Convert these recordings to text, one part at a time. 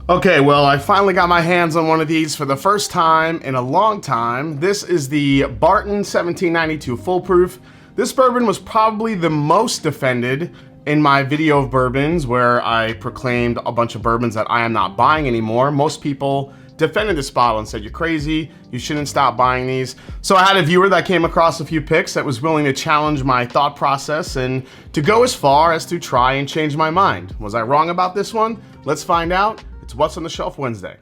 Okay, well, I finally got my hands on one of these for the first time in a long time. This is the Barton 1792 Foolproof. This bourbon was probably the most defended in my video of bourbons, where I proclaimed a bunch of bourbons that I am not buying anymore. Most people defended this bottle and said, you're crazy, you shouldn't stop buying these. So I had a viewer that came across a few picks that was willing to challenge my thought process and to go as far as to try and change my mind. Was I wrong about this one? Let's find out. It's What's on the Shelf Wednesday.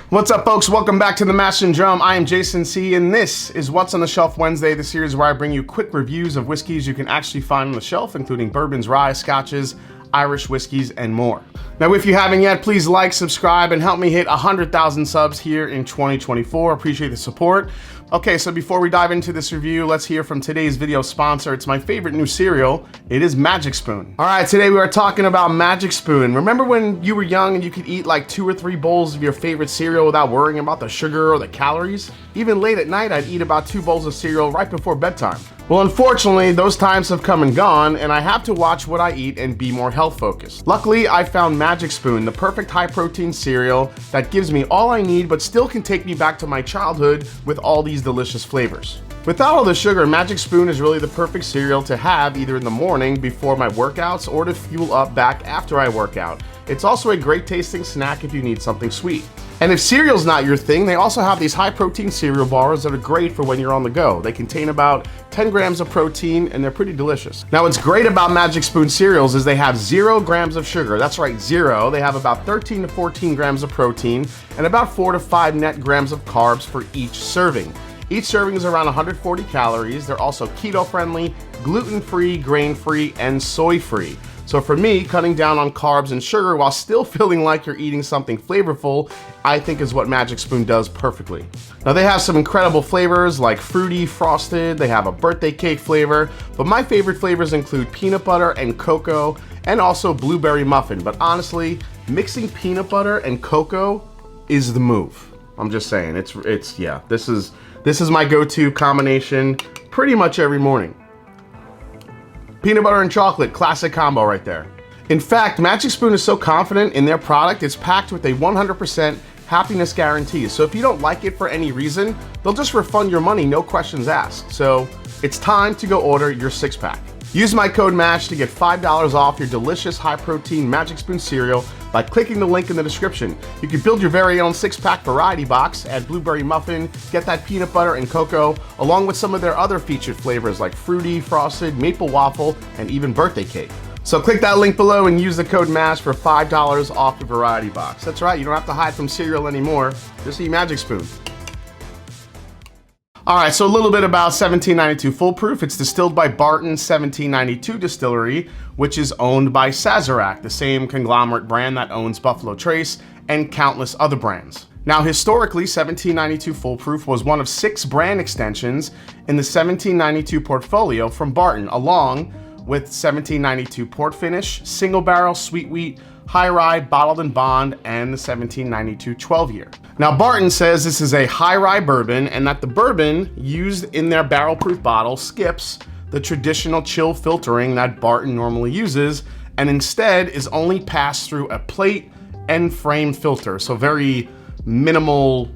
What's up, folks? Welcome back to the Mash and Drum. I am Jason C, and this is What's on the Shelf Wednesday, the series where I bring you quick reviews of whiskeys you can actually find on the shelf, including bourbons, rye, scotches, Irish whiskeys, and more. Now, if you haven't yet, please like, subscribe, and help me hit 100,000 subs here in 2024. Appreciate the support. Okay, so before we dive into this review, let's hear from today's video sponsor. It's my favorite new cereal. It is Magic Spoon. All right, today we are talking about Magic Spoon. Remember when you were young and you could eat like 2 or 3 bowls of your favorite cereal without worrying about the sugar or the calories? Even late at night, I'd eat about 2 bowls of cereal right before bedtime. Well, unfortunately, those times have come and gone, and I have to watch what I eat and be more health focused. Luckily, I found Magic Spoon, the perfect high protein cereal that gives me all I need but still can take me back to my childhood with all these delicious flavors. Without all the sugar, Magic Spoon is really the perfect cereal to have either in the morning before my workouts or to fuel up back after I work out. It's also a great tasting snack if you need something sweet. And if cereal's not your thing, they also have these high protein cereal bars that are great for when you're on the go. They contain about 10 grams of protein and they're pretty delicious. Now, what's great about Magic Spoon cereals is they have 0 grams of sugar. That's right, 0. They have about 13 to 14 grams of protein and about 4 to 5 net grams of carbs for each serving. Each serving is around 140 calories. They're also keto friendly, gluten-free, grain-free, and soy-free. So for me, cutting down on carbs and sugar while still feeling like you're eating something flavorful, I think is what Magic Spoon does perfectly. Now, they have some incredible flavors like fruity, frosted, they have a birthday cake flavor, but my favorite flavors include peanut butter and cocoa, and also blueberry muffin. But honestly, mixing peanut butter and cocoa is the move. I'm just saying, yeah, this is my go-to combination pretty much every morning. Peanut butter and chocolate, classic combo right there. In fact, Magic Spoon is so confident in their product, it's packed with a 100% happiness guarantee. So if you don't like it for any reason, they'll just refund your money, no questions asked. So it's time to go order your 6-pack. Use my code MASH to get $5 off your delicious high-protein Magic Spoon cereal by clicking the link in the description. You can build your very own 6-pack variety box, add blueberry muffin, get that peanut butter and cocoa, along with some of their other featured flavors like fruity, frosted, maple waffle, and even birthday cake. So click that link below and use the code MASH for $5 off your variety box. That's right, you don't have to hide from cereal anymore. Just eat Magic Spoon. All right, so a little bit about 1792 Foolproof. It's distilled by Barton 1792 Distillery, which is owned by Sazerac, the same conglomerate brand that owns Buffalo Trace and countless other brands. Now, historically, 1792 Foolproof was one of 6 brand extensions in the 1792 portfolio from Barton, along with 1792 Port Finish, Single Barrel, Sweet Wheat, High Rye, Bottled and Bond, and the 1792 12-year. Now, Barton says this is a high rye bourbon and that the bourbon used in their barrel-proof bottle skips the traditional chill filtering that Barton normally uses and instead is only passed through a plate and frame filter. So very minimal,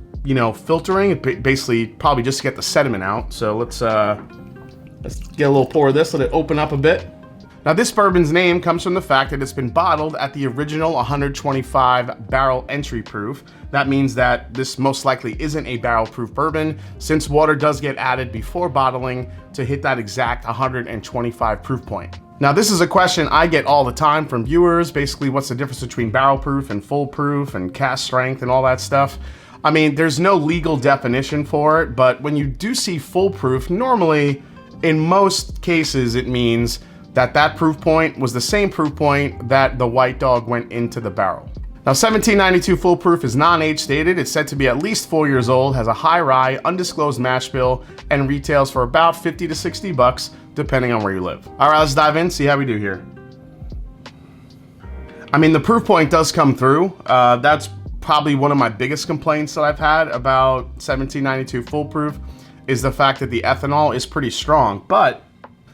filtering. It basically probably just to get the sediment out. So let's get a little pour of this, let it open up a bit. Now, this bourbon's name comes from the fact that it's been bottled at the original 125 barrel entry proof. That means that this most likely isn't a barrel proof bourbon, since water does get added before bottling to hit that exact 125 proof point. Now, this is a question I get all the time from viewers. Basically, what's the difference between barrel proof and full proof and cask strength and all that stuff? I mean, there's no legal definition for it, but when you do see foolproof, normally, in most cases, it means that proof point was the same proof point that the White Dog went into the barrel. Now, 1792 Foolproof is non-age stated. It's said to be at least 4 years old, has a high rye, undisclosed mash bill, and retails for about 50 to 60 bucks, depending on where you live. All right, let's dive in, see how we do here. I mean, the proof point does come through. That's probably one of my biggest complaints that I've had about 1792 Foolproof is the fact that the ethanol is pretty strong, but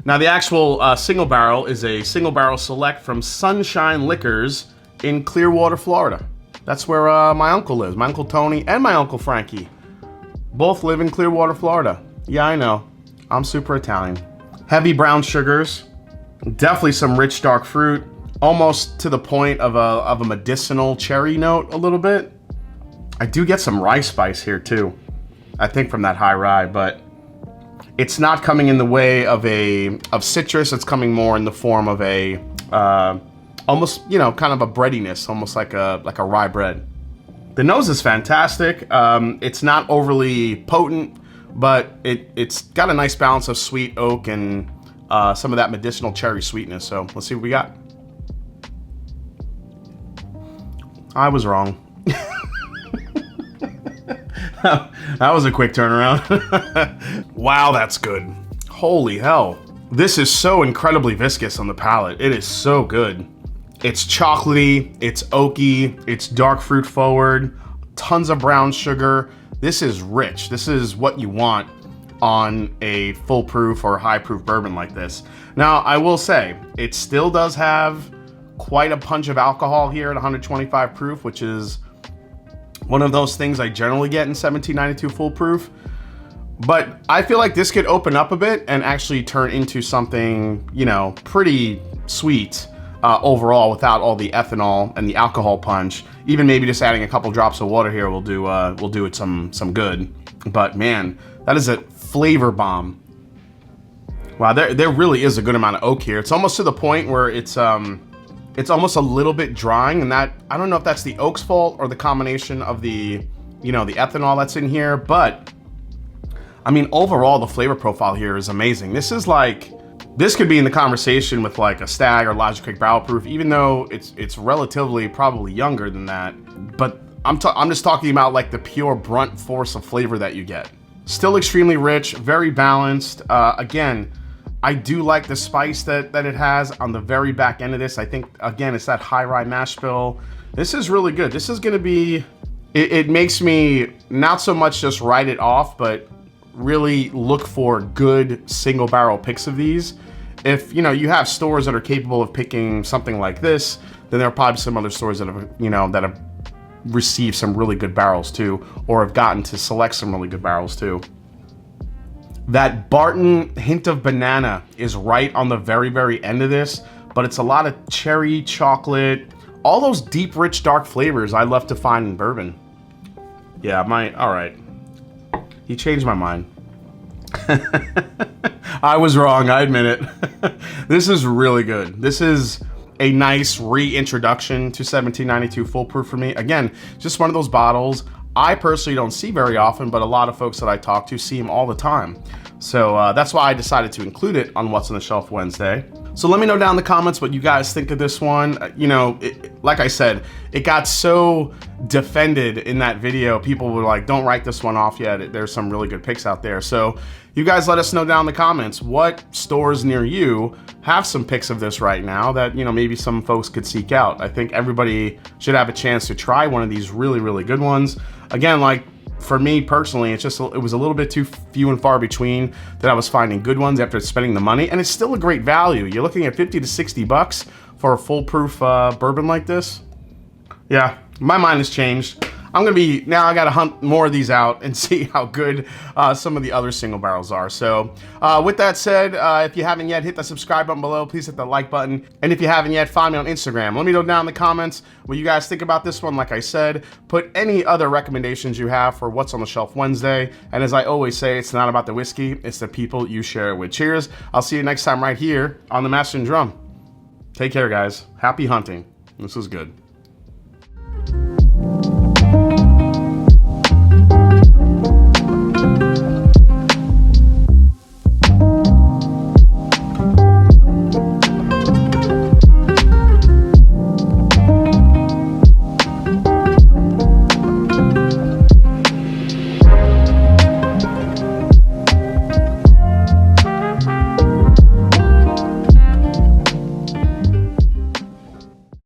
Now the actual single barrel is a single barrel select from Sunshine Liquors in Clearwater, Florida. That's where my uncle lives. My Uncle Tony and my Uncle Frankie both live in Clearwater, Florida. Yeah, I know. I'm super Italian. Heavy brown sugars. Definitely some rich dark fruit. Almost to the point of a medicinal cherry note a little bit. I do get some rye spice here too. I think from that high rye, but it's not coming in the way of citrus. It's coming more in the form of a almost, you know, kind of a breadiness, almost like a rye bread. The nose is fantastic. It's not overly potent, but it's got a nice balance of sweet oak and some of that medicinal cherry sweetness. So let's see what we got. I was wrong. That was a quick turnaround. Wow, that's good. Holy hell. This is so incredibly viscous on the palate. It is so good. It's chocolatey, it's oaky, it's dark fruit forward, tons of brown sugar. This is rich. This is what you want on a full proof or high proof bourbon like this. Now, I will say, it still does have quite a punch of alcohol here at 125 proof, which is one of those things I generally get in 1792 full proof. But I feel like this could open up a bit and actually turn into something, you know, pretty sweet overall without all the ethanol and the alcohol punch. Even maybe just adding a couple drops of water here will do it some good. But man, that is a flavor bomb. Wow, there really is a good amount of oak here. It's almost to the point where it's almost a little bit drying, and that, I don't know if that's the oak's fault or the combination of the, you know, the ethanol that's in here, but I mean, overall, the flavor profile here is amazing. This is like, this could be in the conversation with like a Stag or Logic Creek Barrel Proof, even though it's relatively probably younger than that. But I'm just talking about like the pure brunt force of flavor that you get. Still extremely rich, very balanced. Again, I do like the spice that it has on the very back end of this. I think, again, it's that high rye mash bill. This is really good. This is gonna be, it makes me not so much just write it off, but really look for good single barrel picks of these. If, you know, you have stores that are capable of picking something like this, then there are probably some other stores that have, you know, that have received some really good barrels too, or have gotten to select some really good barrels too. That Barton hint of banana is right on the very, very end of this, but it's a lot of cherry, chocolate, all those deep, rich, dark flavors I love to find in bourbon. Yeah, all right. He changed my mind. I was wrong, I admit it. This is really good. This is a nice reintroduction to 1792 full proof for me. Again, just one of those bottles I personally don't see very often, but a lot of folks that I talk to see them all the time. So that's why I decided to include it on What's on the Shelf Wednesday. So let me know down in the comments what you guys think of this one. You know, like I said, it got so defended in that video. People were like, don't write this one off yet. There's some really good picks out there. So you guys let us know down in the comments what stores near you have some picks of this right now that, you know, maybe some folks could seek out. I think everybody should have a chance to try one of these really, really good ones. Again, like for me personally, it was a little bit too few and far between that I was finding good ones after spending the money, and it's still a great value. You're looking at 50 to 60 bucks for a foolproof bourbon like this. Yeah, my mind has changed. Now I gotta hunt more of these out and see how good some of the other single barrels are. So with that said, if you haven't yet, hit the subscribe button below. Please hit the like button. And if you haven't yet, find me on Instagram. Let me know down in the comments what you guys think about this one. Like I said, put any other recommendations you have for What's on the Shelf Wednesday. And as I always say, it's not about the whiskey, it's the people you share it with. Cheers. I'll see you next time right here on the Master and Drum. Take care, guys. Happy hunting. This is good.